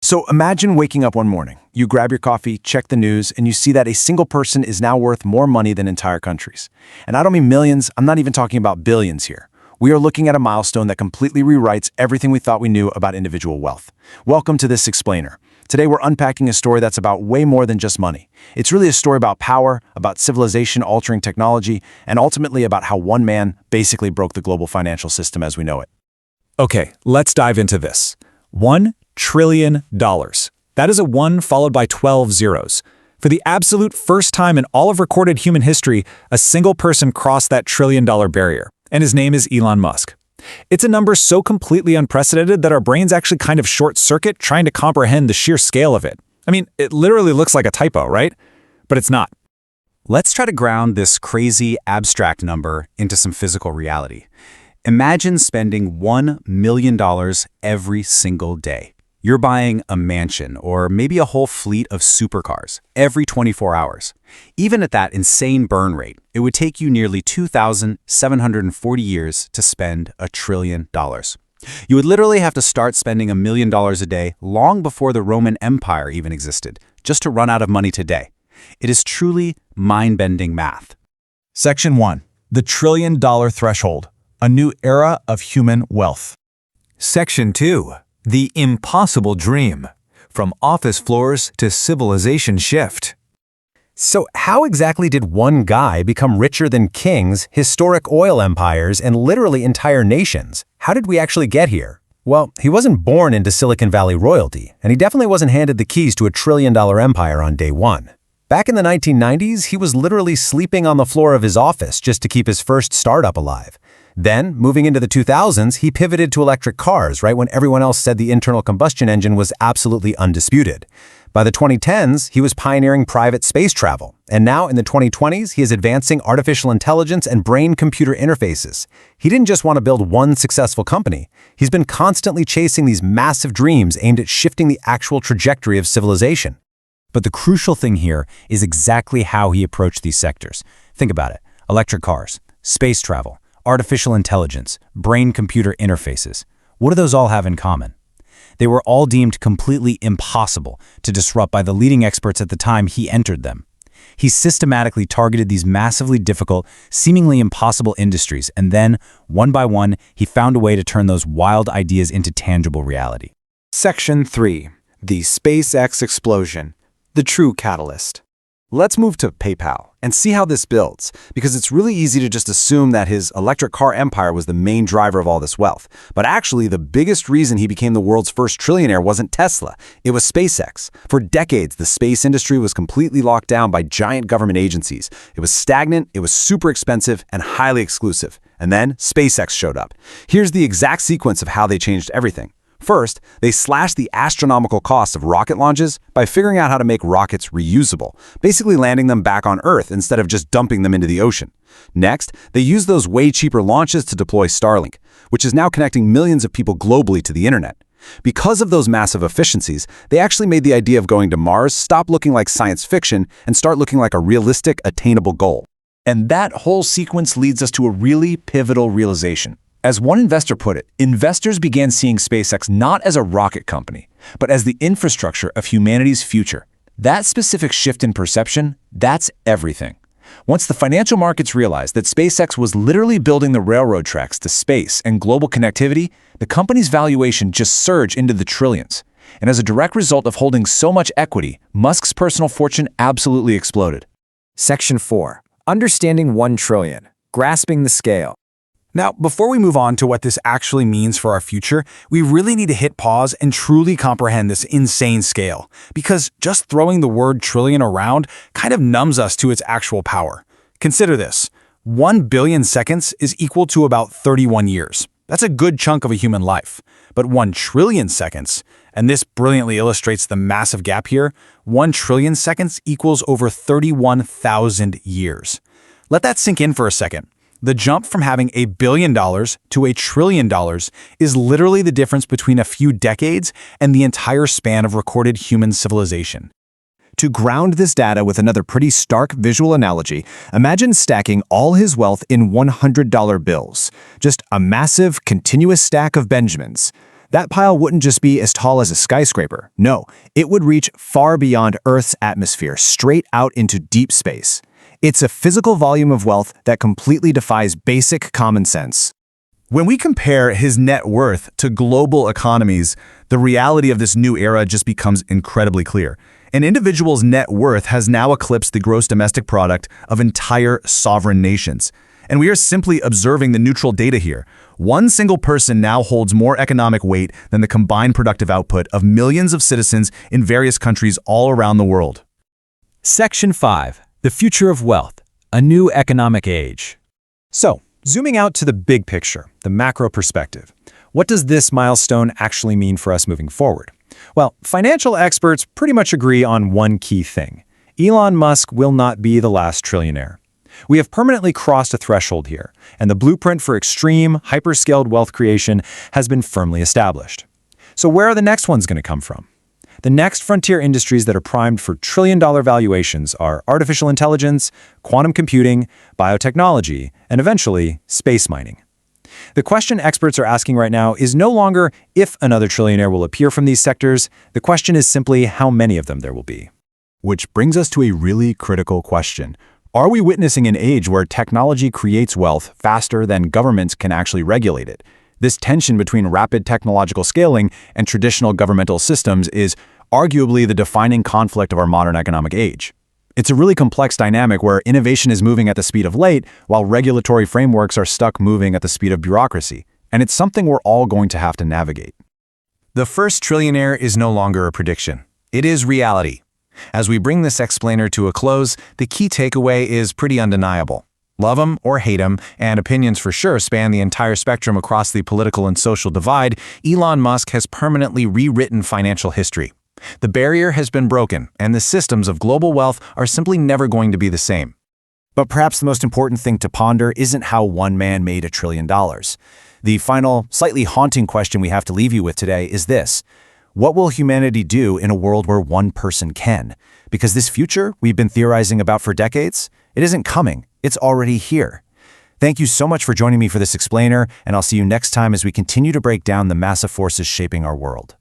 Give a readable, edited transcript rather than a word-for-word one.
So imagine waking up one morning, you grab your coffee, check the news, and you see that a single person is now worth more money than entire countries. And I don't mean millions, I'm not even talking about billions here. We are looking at a milestone that completely rewrites everything we thought we knew about individual wealth. Welcome to this explainer. Today we're unpacking a story that's about way more than just money. It's really a story about power, about civilization-altering technology, and ultimately about how one man basically broke the global financial system as we know it. Okay, let's dive into this. $1 trillion. That is a 1 followed by 12 zeros. For the absolute first time in all of recorded human history, a single person crossed that $1 trillion barrier, and his name is Elon Musk. It's a number so completely unprecedented that our brains actually kind of short-circuit trying to comprehend the sheer scale of it. I mean, it literally looks like a typo, right? But it's not. Let's try to ground this crazy, abstract number into some physical reality. Imagine spending $1 million every single day. You're buying a mansion or maybe a whole fleet of supercars every 24 hours. Even at that insane burn rate, it would take you nearly 2,740 years to spend $1 trillion. You would literally have to start spending $1 million a day long before the Roman Empire even existed, just to run out of money today. It is truly mind-bending math. Section 1. The $1 trillion threshold. A new era of human wealth. Section 2. The impossible dream. From office floors to civilization shift. So how exactly did one guy become richer than kings, historic oil empires, and literally entire nations? How did we actually get here? Well, he wasn't born into Silicon Valley royalty, and he definitely wasn't handed the keys to $1 trillion empire on day one. Back in the 1990s, he was literally sleeping on the floor of his office just to keep his first startup alive. Then, moving into the 2000s, he pivoted to electric cars right when everyone else said the internal combustion engine was absolutely undisputed. By the 2010s, he was pioneering private space travel. And now in the 2020s, he is advancing artificial intelligence and brain-computer interfaces. He didn't just want to build one successful company. He's been constantly chasing these massive dreams aimed at shifting the actual trajectory of civilization. But the crucial thing here is exactly how he approached these sectors. Think about it. Electric cars, space travel, artificial intelligence, brain-computer interfaces. What do those all have in common? They were all deemed completely impossible to disrupt by the leading experts at the time he entered them. He systematically targeted these massively difficult, seemingly impossible industries, and then, one by one, he found a way to turn those wild ideas into tangible reality. Section 3. The SpaceX explosion. The true catalyst. Let's move to PayPal and see how this builds, because it's really easy to just assume that his electric car empire was the main driver of all this wealth. But actually, the biggest reason he became the world's first trillionaire wasn't Tesla, it was SpaceX. For decades, the space industry was completely locked down by giant government agencies. It was stagnant, it was super expensive, and highly exclusive. And then SpaceX showed up. Here's the exact sequence of how they changed everything. First, they slashed the astronomical costs of rocket launches by figuring out how to make rockets reusable, basically landing them back on Earth instead of just dumping them into the ocean. Next, they used those way cheaper launches to deploy Starlink, which is now connecting millions of people globally to the internet. Because of those massive efficiencies, they actually made the idea of going to Mars stop looking like science fiction and start looking like a realistic, attainable goal. And that whole sequence leads us to a really pivotal realization. As one investor put it, investors began seeing SpaceX not as a rocket company, but as the infrastructure of humanity's future. That specific shift in perception, that's everything. Once the financial markets realized that SpaceX was literally building the railroad tracks to space and global connectivity, the company's valuation just surged into the trillions. And as a direct result of holding so much equity, Musk's personal fortune absolutely exploded. Section 4. Understanding 1 trillion. Grasping the scale. Now, before we move on to what this actually means for our future, we really need to hit pause and truly comprehend this insane scale, because just throwing the word trillion around kind of numbs us to its actual power. Consider this. 1 billion seconds is equal to about 31 years. That's a good chunk of a human life. But 1 trillion seconds, and this brilliantly illustrates the massive gap here, 1 trillion seconds equals over 31,000 years. Let that sink in for a second. The jump from having $1 billion to $1 trillion is literally the difference between a few decades and the entire span of recorded human civilization. To ground this data with another pretty stark visual analogy, imagine stacking all his wealth in $100 bills. Just a massive, continuous stack of Benjamins. That pile wouldn't just be as tall as a skyscraper. No, it would reach far beyond Earth's atmosphere, straight out into deep space. It's a physical volume of wealth that completely defies basic common sense. When we compare his net worth to global economies, the reality of this new era just becomes incredibly clear. An individual's net worth has now eclipsed the gross domestic product of entire sovereign nations. And we are simply observing the neutral data here. One single person now holds more economic weight than the combined productive output of millions of citizens in various countries all around the world. Section 5. The Future of Wealth, a New Economic Age. So, zooming out to the big picture, the macro perspective, what does this milestone actually mean for us moving forward? Well, financial experts pretty much agree on one key thing. Elon Musk will not be the last trillionaire. We have permanently crossed a threshold here, and the blueprint for extreme, hyperscaled wealth creation has been firmly established. So where are the next ones going to come from? The next frontier industries that are primed for trillion-dollar valuations are artificial intelligence, quantum computing, biotechnology, and eventually, space mining. The question experts are asking right now is no longer if another trillionaire will appear from these sectors. The question is simply how many of them there will be. Which brings us to a really critical question. Are we witnessing an age where technology creates wealth faster than governments can actually regulate it? This tension between rapid technological scaling and traditional governmental systems is arguably the defining conflict of our modern economic age. It's a really complex dynamic where innovation is moving at the speed of light, while regulatory frameworks are stuck moving at the speed of bureaucracy. And it's something we're all going to have to navigate. The first trillionaire is no longer a prediction. It is reality. As we bring this explainer to a close, the key takeaway is pretty undeniable. Love him or hate him, and opinions for sure span the entire spectrum across the political and social divide, Elon Musk has permanently rewritten financial history. The barrier has been broken, and the systems of global wealth are simply never going to be the same. But perhaps the most important thing to ponder isn't how one man made $1 trillion. The final, slightly haunting question we have to leave you with today is this. What will humanity do in a world where one person can? Because this future we've been theorizing about for decades, it isn't coming. It's already here. Thank you so much for joining me for this explainer, and I'll see you next time as we continue to break down the massive forces shaping our world.